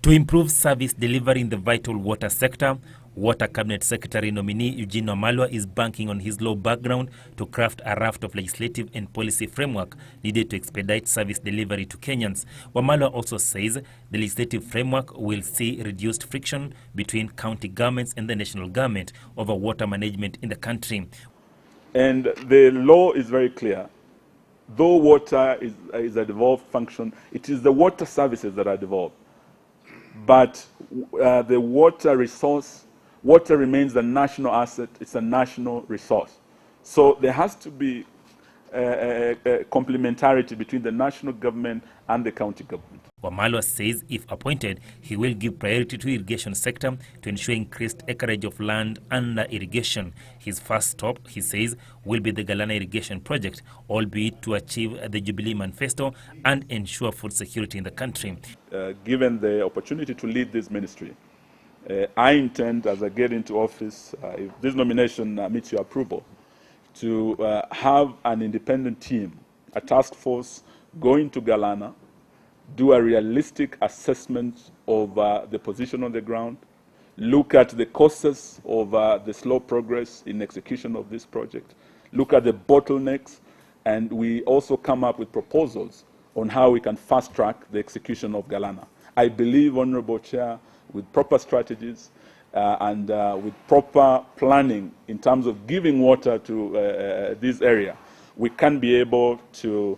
To improve service delivery in the vital water sector, Water Cabinet Secretary nominee Eugene Wamalwa is banking on his law background to craft a raft of legislative and policy framework needed to expedite service delivery to Kenyans. Wamalwa also says the legislative framework will see reduced friction between county governments and the national government over water management in the country. And the law is very clear. Though water is a devolved function, it is the water services that are devolved. But the water resource, water remains a national asset, it's a national resource. So there has to be a complementarity between the national government and the county government. Wamalwa says if appointed, he will give priority to the irrigation sector to ensure increased acreage of land under irrigation. His first stop, he says, will be the Galana irrigation project, albeit to achieve the Jubilee Manifesto and ensure food security in the country. Given the opportunity to lead this ministry, I intend, as I get into office, if this nomination meets your approval, to have an independent team, a task force, go into Galana, do a realistic assessment of the position on the ground, look at the causes of the slow progress in execution of this project, look at the bottlenecks, and we also come up with proposals on how we can fast-track the execution of Galana. I believe, Honorable Chair, with proper strategies and with proper planning in terms of giving water to this area, we can be able to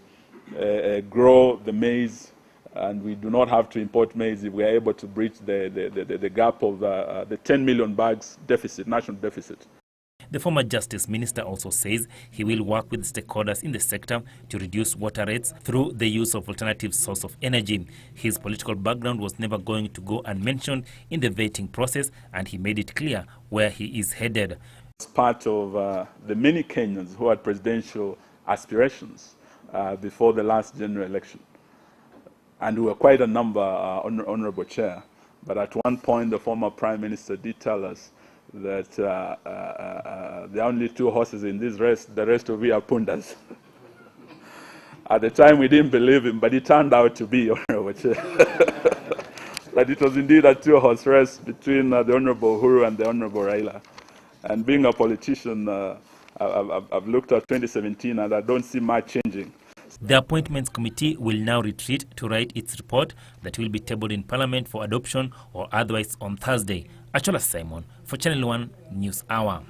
grow the maize, and we do not have to import maize if we are able to bridge the gap of the 10 million bags deficit, national deficit. The former Justice Minister also says he will work with stakeholders in the sector to reduce water rates through the use of alternative source of energy. His political background was never going to go unmentioned in the vetting process, and he made it clear where he is headed. As part of the many Kenyans who had presidential aspirations before the last general election, and we were quite a number, Honorable Chair, but at one point the former Prime Minister did tell us that there are only two horses in this race, the rest of you are pundas. At the time we didn't believe him, but it turned out to be, Honorable Chair. That it was indeed a two-horse race between the Honorable Uhuru and the Honorable Raila. And being a politician, I've looked at 2017 and I don't see much changing. The Appointments Committee will now retreat to write its report that will be tabled in Parliament for adoption or otherwise on Thursday. Achola Simon for Channel 1 News Hour.